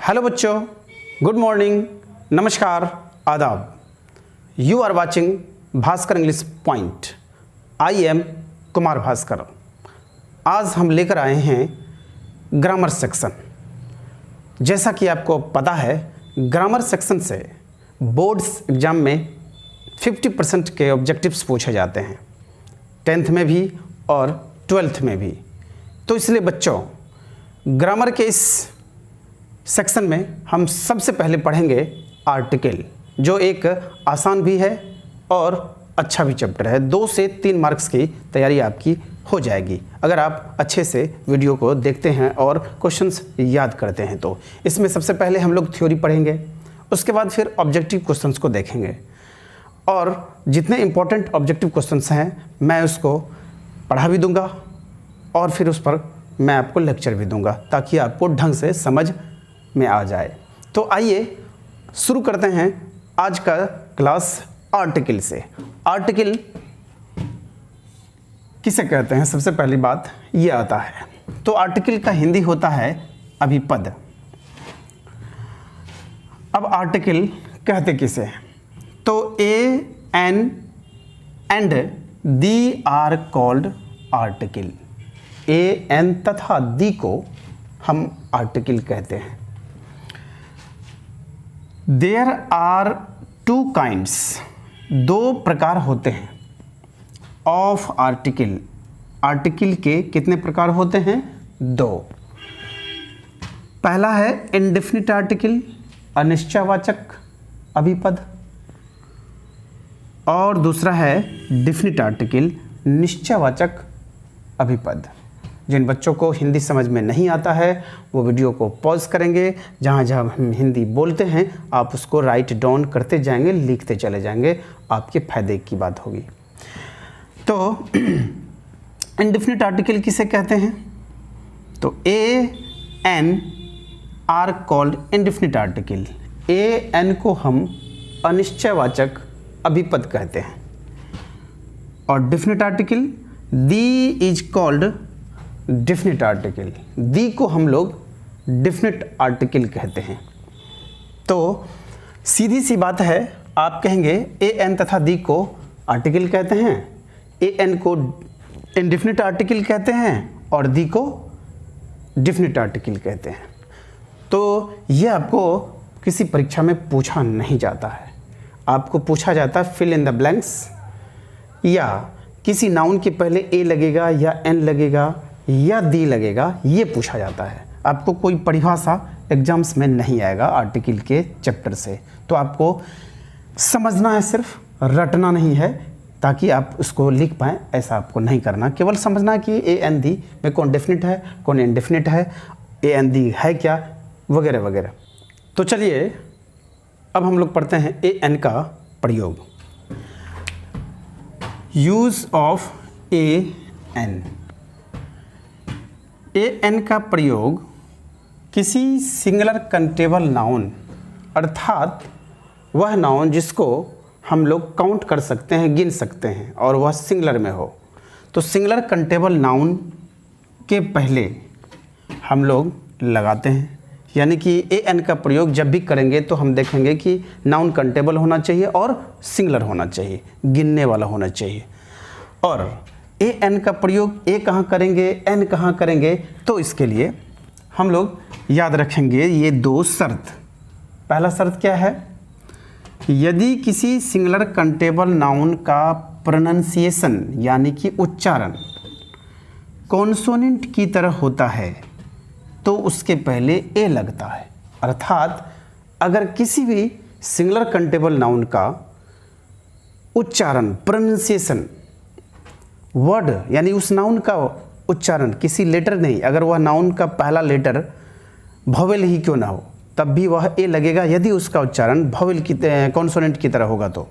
Hello बच्चों, good morning, नमस्कार, आदाब। You are watching Bhaskar English point. I am Kumar Bhaskar. आज हम लेकर आए हैं ग्रामर सेक्शन। जैसा कि आपको पता है, ग्रामर सेक्शन से बोर्ड्स एग्ज़ाम में 50% के ऑब्जेक्टिव्स पूछे जाते हैं, 10th में भी और 12th में भी। तो इसलिए बच्चों, ग्रामर के इस सेक्शन में हम सबसे पहले पढ़ेंगे आर्टिकल, जो एक आसान भी है और अच्छा भी चैप्टर है। 2 से 3 मार्क्स की तैयारी आपकी हो जाएगी अगर आप अच्छे से वीडियो को देखते हैं और क्वेश्चंस याद करते हैं। तो इसमें सबसे पहले हम लोग थ्योरी पढ़ेंगे, उसके बाद फिर ऑब्जेक्टिव क्वेश्चंस को देखेंगे और जितने इंपॉर्टेंट ऑब्जेक्टिव क्वेश्चंस हैं मैं उसको पढ़ा भी दूंगा और फिर उस पर मैं आपको लेक्चर भी दूंगा ताकि आपको ढंग से समझ में आ जाए। तो आइए शुरू करते हैं आज का क्लास आर्टिकल से। आर्टिकल किसे कहते हैं? सबसे पहली बात ये आता है, तो आर्टिकल का हिंदी होता है अभिपद। अब आर्टिकल कहते किसे हैं? तो a an and the are called article. A an तथा दी को हम आर्टिकल कहते हैं। देयर आर 2 काइंड्स, 2 प्रकार होते हैं ऑफ आर्टिकल। आर्टिकल के कितने प्रकार होते हैं? 2। पहला है इंडेफिनिट आर्टिकल, अनिश्चयवाचक अभिपद, और दूसरा है डेफिनिट आर्टिकल, निश्चयवाचक अभिपद। जिन बच्चों को हिंदी समझ में नहीं आता है वो वीडियो को पॉज करेंगे, जहाँ जहाँ हम हिंदी बोलते हैं आप उसको राइट डाउन करते जाएंगे, लिखते चले जाएंगे, आपके फायदे की बात होगी। तो इंडेफिनिट आर्टिकल किसे कहते हैं? तो a an are called indefinite article. A an को हम अनिश्चयवाचक अभिपद कहते हैं और definite article the is called definite article. The को हम लोग डेफिनिट आर्टिकल कहते हैं। तो सीधी सी बात है, आप कहेंगे ए एन तथा दी को आर्टिकल कहते हैं, ए एन को इंडेफिनिट आर्टिकल कहते हैं और दी को डेफिनिट आर्टिकल कहते हैं। तो ये आपको किसी परीक्षा में पूछा नहीं जाता है। आपको पूछा जाता है फिल इन द ब्लैंक्स, या किसी नाउन के पहले ए लगेगा या एन लगेगा या दी लगेगा, ये पूछा जाता है। आपको कोई परिभाषा एग्जाम्स में नहीं आएगा आर्टिकल के चैप्टर से। तो आपको समझना है, सिर्फ रटना नहीं है ताकि आप उसको लिख पाएँ, ऐसा आपको नहीं करना। केवल समझना कि ए एन दी में कौन डेफिनिट है कौन इनडेफिनिट है, ए एन दी है क्या, वगैरह वगैरह। तो चलिए अब हम लोग पढ़ते हैं ए एन का प्रयोग। Use of a an. A an का प्रयोग किसी सिंगुलर कंटेबल नाउन, अर्थात वह नाउन जिसको हम लोग काउंट कर सकते हैं, गिन सकते हैं और वह सिंगुलर में हो। तो सिंगुलर कंटेबल नाउन के पहले हम लोग लगाते हैं, यानी कि ए एन का प्रयोग जब भी करेंगे तो हम देखेंगे कि नाउन कंटेबल होना चाहिए और सिंगुलर होना चाहिए, गिनने वाला होना चाहिए। और ए एन का प्रयोग ए कहाँ करेंगे, एन कहाँ करेंगे, तो इसके लिए हम लोग याद रखेंगे ये 2 शर्त। पहला शर्त क्या है? यदि किसी सिंगुलर कंटेबल नाउन का प्रोनंसिएशन यानी कि उच्चारण कॉन्सोनेंट की तरह होता है तो उसके पहले ए लगता है। अर्थात अगर किसी भी सिंगुलर कंटेबल नाउन का उच्चारण, प्रोनंसिएशन, वर्ड यानी उस नाउन का उच्चारण किसी लेटर नहीं, अगर वह नाउन का पहला लेटर वोवेल ही क्यों ना हो तब भी वह ए लगेगा, यदि उसका उच्चारण वोवेल की कॉन्सोनेंट की तरह होगा। तो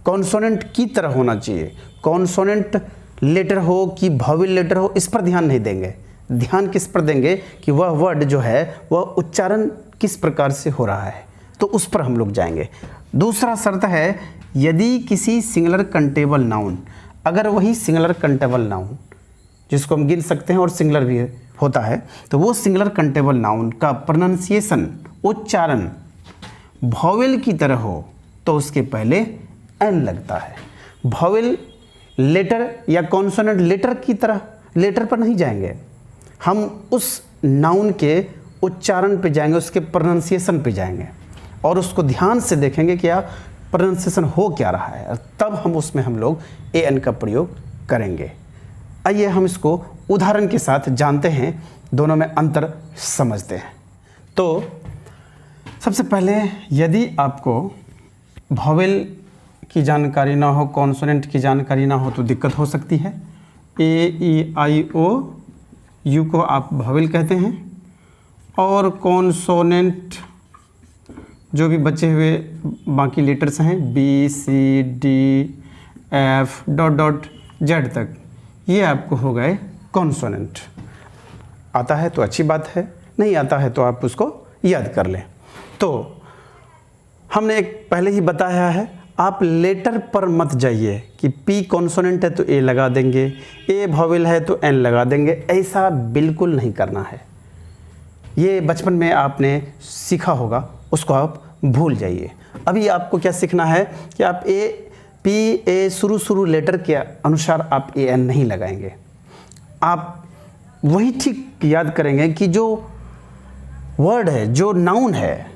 कॉन्सोनेंट की तरह होना चाहिए। कॉन्सोनेंट लेटर हो कि वोवेल लेटर हो, इस पर ध्यान नहीं देंगे। ध्यान किस पर देंगे कि वह वर्ड जो है वह उच्चारण किस प्रकार से हो रहा है, तो उस पर हम लोग जाएंगे। दूसरा शर्त है, यदि किसी सिंगुलर कंटेबल नाउन, अगर वही सिंगुलर कंटेबल नाउन जिसको हम गिन सकते हैं और सिंगुलर भी होता है तो वो सिंगुलर कंटेबल नाउन का प्रोनाउंसिएशन, उच्चारण वॉवेल की तरह हो तो उसके पहले एन लगता है। वॉवेल लेटर या कॉन्सोनेंट लेटर की तरह लेटर पर नहीं जाएंगे, हम उस नाउन के उच्चारण पे जाएंगे, उसके प्रोनाउंसिएशन पे जाएंगे और उसको ध्यान से देखेंगे क्या प्रोनाउंसिएशन हो क्या रहा है, और तब हम उसमें हम लोग ए एन का प्रयोग करेंगे। आइए हम इसको उदाहरण के साथ जानते हैं, दोनों में अंतर समझते हैं। तो सबसे पहले यदि आपको वॉवेल की जानकारी ना हो, कॉन्सोनेंट की जानकारी ना हो तो दिक्कत हो सकती है। ए ई आई ओ यू को आप वॉवेल कहते हैं और कॉन्सोनेंट जो भी बचे हुए बाकी लेटर्स हैं B C D F dot dot Z तक, ये आपको हो गए कॉन्सोनेंट। आता है तो अच्छी बात है, नहीं आता है तो आप उसको याद कर लें। तो हमने एक पहले ही बताया है, आप लेटर पर मत जाइए कि पी कॉन्सोनेंट है तो ए लगा देंगे, ए वॉवेल है तो एन लगा देंगे, ऐसा बिल्कुल नहीं करना है। ये बचपन में आपने सीखा होगा, उसको आप भूल जाइए। अभी आपको क्या सीखना है कि आप ए पी ए शुरू लेटर के अनुसार आप ए एन नहीं लगाएंगे, आप वही ठीक याद करेंगे कि जो वर्ड है, जो नाउन है,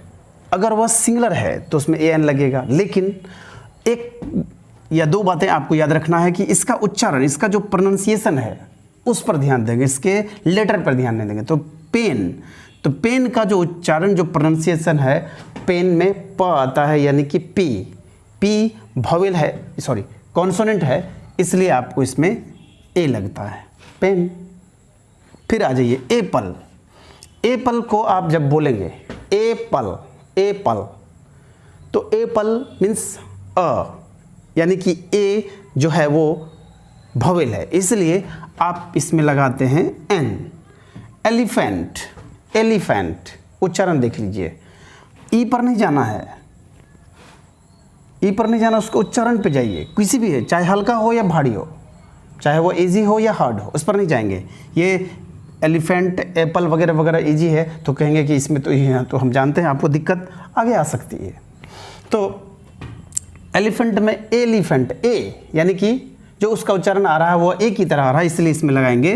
अगर वह सिंगुलर है तो उसमें ए एन लगेगा। लेकिन एक या दो बातें आपको याद रखना है कि इसका उच्चारण, इसका जो प्रोनाउंसिएशन है उस पर ध्यान देंगे, इसके लेटर पर ध्यान नहीं देंगे। तो पेन का जो उच्चारण, जो प्रोनाउंसिएशन है, पेन में प आता है यानी कि पी वॉवेल है, सॉरी कॉन्सोनेंट है, इसलिए आपको इसमें ए लगता है, पेन। फिर आ जाइए एप्पल। एप्पल को आप जब बोलेंगे एप्पल तो एप्पल मीन्स अ, यानी कि ए जो है वो वॉवेल है, इसलिए आप इसमें लगाते हैं एन। एलिफेंट उच्चारण देख लीजिए, ई पर नहीं जाना है, ई पर नहीं जाना, उसको उच्चारण पे जाइए, किसी भी है, चाहे हल्का हो या भारी हो, चाहे वो इजी हो या हार्ड हो, उस पर नहीं जाएंगे। ये एलिफेंट, एप्पल वगैरह वगैरह इजी है तो कहेंगे कि इसमें तो ये, तो हम जानते हैं आपको दिक्कत आगे आ सकती है। तो एलिफेंट में एलिफेंट, ए यानी कि जो उसका उच्चारण आ रहा है वो ए की तरह आ रहा है, इसलिए इसमें लगाएंगे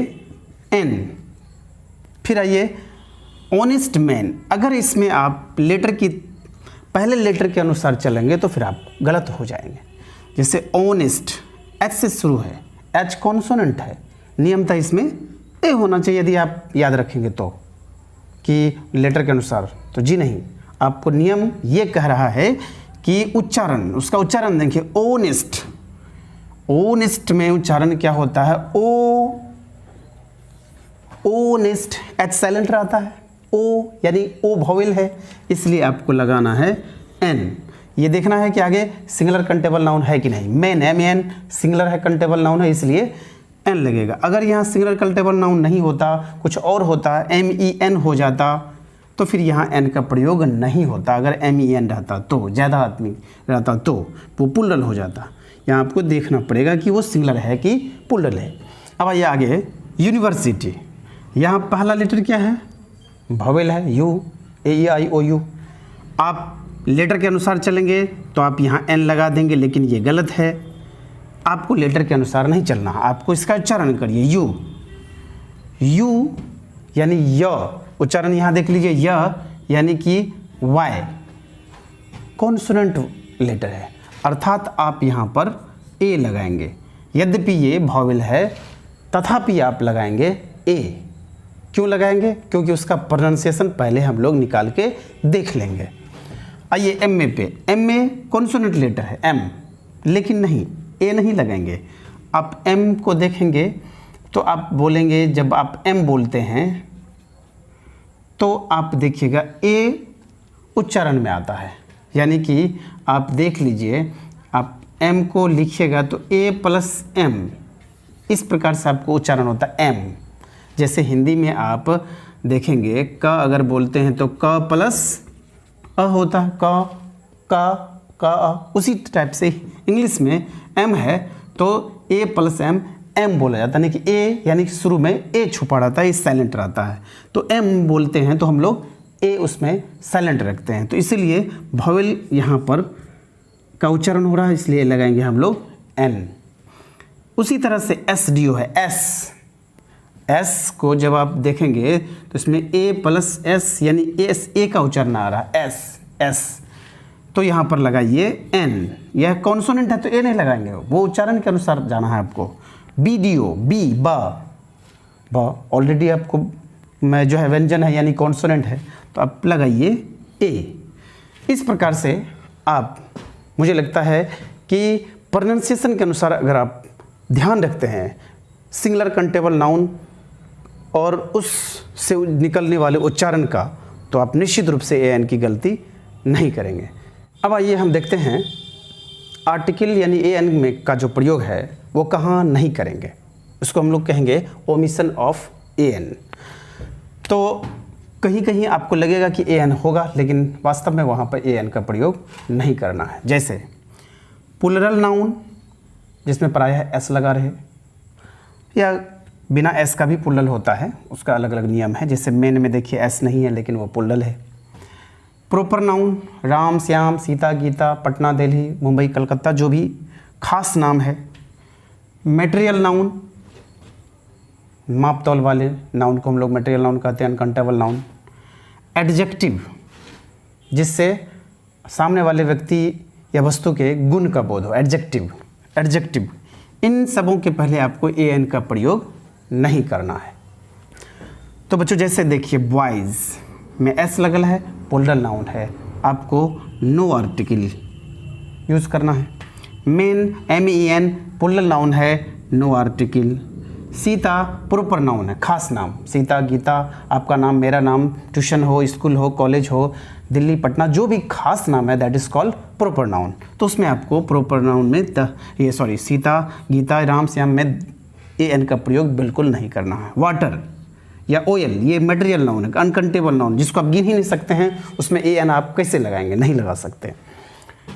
एन। फिर आइए ऑनेस्ट मैन। अगर इसमें आप लेटर की पहले लेटर के अनुसार चलेंगे तो फिर आप गलत हो जाएंगे। जैसे ऑनेस्ट, एच से शुरू है, एच कॉन्सोनेंट है, नियमतः इसमें ए होना चाहिए यदि आप याद रखेंगे तो, कि लेटर के अनुसार। तो जी नहीं, आपको नियम ये कह रहा है कि उच्चारण, उसका उच्चारण देखिए, ऑनेस्ट। ऑनेस्ट में उच्चारण क्या होता है, ओनेस्ट, एच साइलेंट रहता है, ओ यानी ओ वॉवेल है, इसलिए आपको लगाना है एन। ये देखना है कि आगे सिंगुलर कंटेबल नाउन है कि नहीं। मैन, एम एन सिंगुलर है, कंटेबल नाउन है, इसलिए एन लगेगा। अगर यहाँ सिंगुलर कंटेबल नाउन नहीं होता, कुछ और होता, एम ई एन हो जाता, तो फिर यहाँ एन का प्रयोग नहीं होता। अगर एम ई एन रहता तो, ज़्यादा आदमी रहता तो वो पुल्डल हो जाता। यहाँ आपको देखना पड़ेगा कि वो सिंगुलर है कि पुल्डल है। अब आइए आगे, यूनिवर्सिटी। यहाँ पहला लेटर क्या है, वॉवेल है, U, A E I O U. आप लेटर के अनुसार चलेंगे तो आप यहाँ एन लगा देंगे, लेकिन ये गलत है। आपको लेटर के अनुसार नहीं चलना, आपको इसका उच्चारण करिए, यू यानी य, उच्चारण यहाँ देख लीजिए, य यानी कि वाई कॉन्सोनेंट लेटर है, अर्थात आप यहाँ पर ए लगाएंगे। यद्यपि ये वॉवेल है तथापि आप लगाएंगे ए। क्यों लगाएंगे, क्योंकि उसका प्रोनाउंसिएशन पहले हम लोग निकाल के देख लेंगे। आइए एम ए पे, एम ए कॉन्सोनेंट लेटर है, एम, लेकिन नहीं, ए नहीं लगाएंगे। आप एम को देखेंगे तो आप बोलेंगे, जब आप एम बोलते हैं तो आप देखिएगा ए उच्चारण में आता है, यानी कि आप देख लीजिए, आप एम को लिखिएगा तो ए प्लस एम, इस प्रकार से आपको उच्चारण होता है एम। जैसे हिंदी में आप देखेंगे क अगर बोलते हैं तो क प्लस अ होता है, क अ, उसी टाइप से इंग्लिश में एम है तो ए प्लस एम, एम बोला जाता है, यानी कि ए यानी कि शुरू में ए छुपा रहता है, ये साइलेंट रहता है, तो एम बोलते हैं तो हम लोग ए उसमें साइलेंट रखते हैं, तो इसीलिए वॉवेल यहाँ पर का उच्चारण हो रहा है, इसलिए लगाएंगे हम लोग एन। उसी तरह से एस डी ओ है, एस को जब आप देखेंगे तो इसमें ए प्लस एस यानी एस, ए का उच्चारण आ रहा है, एस, तो यहाँ पर लगाइए एन। यह कॉन्सोनेंट है तो ए नहीं लगाएंगे, वो उच्चारण के अनुसार जाना है आपको। बी डी ओ, बी बा ऑलरेडी आपको मैं जो है व्यंजन है यानी कॉन्सोनेंट है, तो आप लगाइए ए। इस प्रकार से आप, मुझे लगता है कि प्रोनाउंसिएशन के अनुसार अगर आप ध्यान रखते हैं सिंगुलर कंटेबल नाउन और उस से निकलने वाले उच्चारण का, तो आप निश्चित रूप से ए एन की गलती नहीं करेंगे। अब आइए हम देखते हैं आर्टिकल यानी ए एन में का जो प्रयोग है वो कहाँ नहीं करेंगे, उसको हम लोग कहेंगे ओमिशन ऑफ ए एन। तो कहीं कहीं आपको लगेगा कि ए एन होगा, लेकिन वास्तव में वहाँ पर ए एन का प्रयोग नहीं करना है। जैसे प्लूरल नाउन जिसमें प्रायः एस लगा रहे, या बिना एस का भी प्लूरल होता है, उसका अलग अलग नियम है। जैसे मेन में देखिए एस नहीं है लेकिन वो प्लूरल है। प्रॉपर नाउन राम, श्याम, सीता, गीता, पटना, दिल्ली, मुंबई, कलकत्ता, जो भी खास नाम है। मटेरियल नाउन, माप तौल वाले नाउन को हम लोग मटेरियल नाउन कहते हैं, अनकाउंटेबल नाउन। एडजेक्टिव, जिससे सामने वाले व्यक्ति या वस्तु के गुण का बोध हो, एडजेक्टिव। इन सबों के पहले आपको ए एन का प्रयोग नहीं करना है। तो बच्चों जैसे देखिए बॉयज़ में एस लगल है, प्लूरल नाउन है, आपको नो आर्टिकल यूज़ करना है। मेन MEN प्लूरल नाउन है, no article. Sita proper noun है, खास नाम, सीता, गीता, आपका नाम, मेरा नाम, ट्यूशन हो, स्कूल हो, कॉलेज हो, दिल्ली, पटना, जो भी खास नाम है that is called proper noun. तो उसमें आपको प्रॉपर नाउन में सीता, गीता, राम, श्याम में ए एन का प्रयोग बिल्कुल नहीं करना है। वाटर या ऑयल, ये मटेरियल नाउन है, अनकाउंटेबल नाउन, जिसको आप गिन ही नहीं सकते हैं, उसमें ए एन आप कैसे लगाएंगे, नहीं लगा सकते।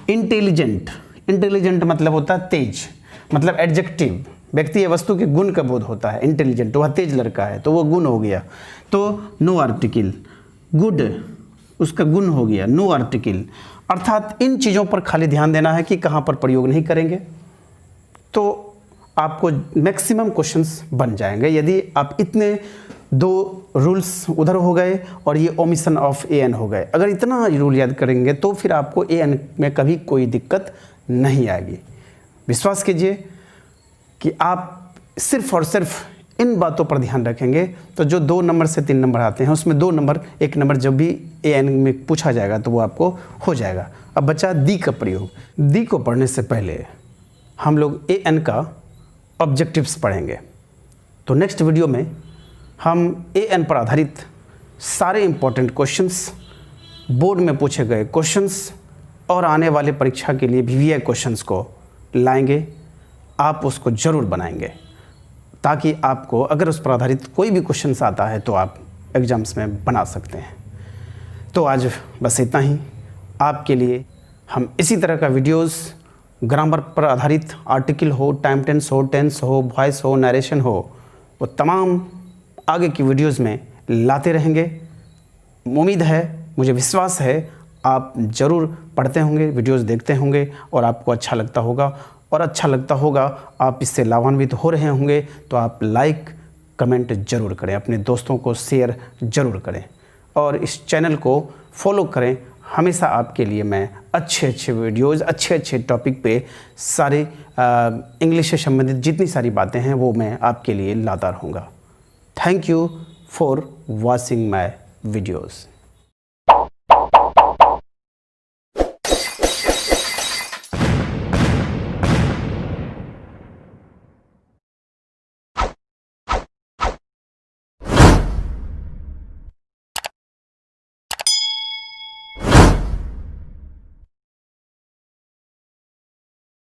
इंटेलिजेंट मतलब होता है तेज, मतलब एडजेक्टिव, व्यक्ति या वस्तु के गुण का बोध होता है। इंटेलिजेंट, वह तेज लड़का है तो वो गुण हो गया, तो नो आर्टिकल। गुड, उसका गुण हो गया, नो आर्टिकल। अर्थात इन चीज़ों पर खाली ध्यान देना है कि कहाँ पर प्रयोग नहीं करेंगे, तो आपको मैक्सिमम क्वेश्चंस बन जाएंगे यदि आप इतने दो रूल्स उधर हो गए और ये ओमिशन ऑफ ए एन हो गए। अगर इतना रूल याद करेंगे तो फिर आपको ए एन में कभी कोई दिक्कत नहीं आएगी। विश्वास कीजिए कि आप सिर्फ और सिर्फ इन बातों पर ध्यान रखेंगे तो जो 2 नंबर से 3 नंबर आते हैं उसमें 2 नंबर 1 नंबर जब भी ए एन में पूछा जाएगा तो वो आपको हो जाएगा। अब बचा दी का प्रयोग। दी को पढ़ने से पहले हम लोग ए एन का ऑब्जेक्टिव्स पढ़ेंगे। तो नेक्स्ट वीडियो में हम ए एन पर आधारित सारे इम्पोर्टेंट क्वेश्चंस, बोर्ड में पूछे गए क्वेश्चंस और आने वाले परीक्षा के लिए VVI क्वेश्चंस को लाएंगे। आप उसको ज़रूर बनाएंगे ताकि आपको अगर उस पर आधारित कोई भी क्वेश्चंस आता है तो आप एग्ज़ाम्स में बना सकते हैं। तो आज बस इतना ही। आपके लिए हम इसी तरह का वीडियोस ग्रामर पर आधारित, आर्टिकल हो, टाइम टेंस हो, वॉइस हो, नरेशन हो, वो तमाम आगे की वीडियोस में लाते रहेंगे। उम्मीद है, मुझे विश्वास है आप ज़रूर पढ़ते होंगे, वीडियोस देखते होंगे और आपको अच्छा लगता होगा। और अच्छा लगता होगा, आप इससे लाभान्वित हो रहे होंगे तो आप लाइक कमेंट ज़रूर करें, अपने दोस्तों को शेयर ज़रूर करें और इस चैनल को फॉलो करें। हमेशा आपके लिए मैं अच्छे वीडियोस, अच्छे टॉपिक पे सारे इंग्लिश से संबंधित जितनी सारी बातें हैं वो मैं आपके लिए लाता रहूँगा। Thank you for watching my videos.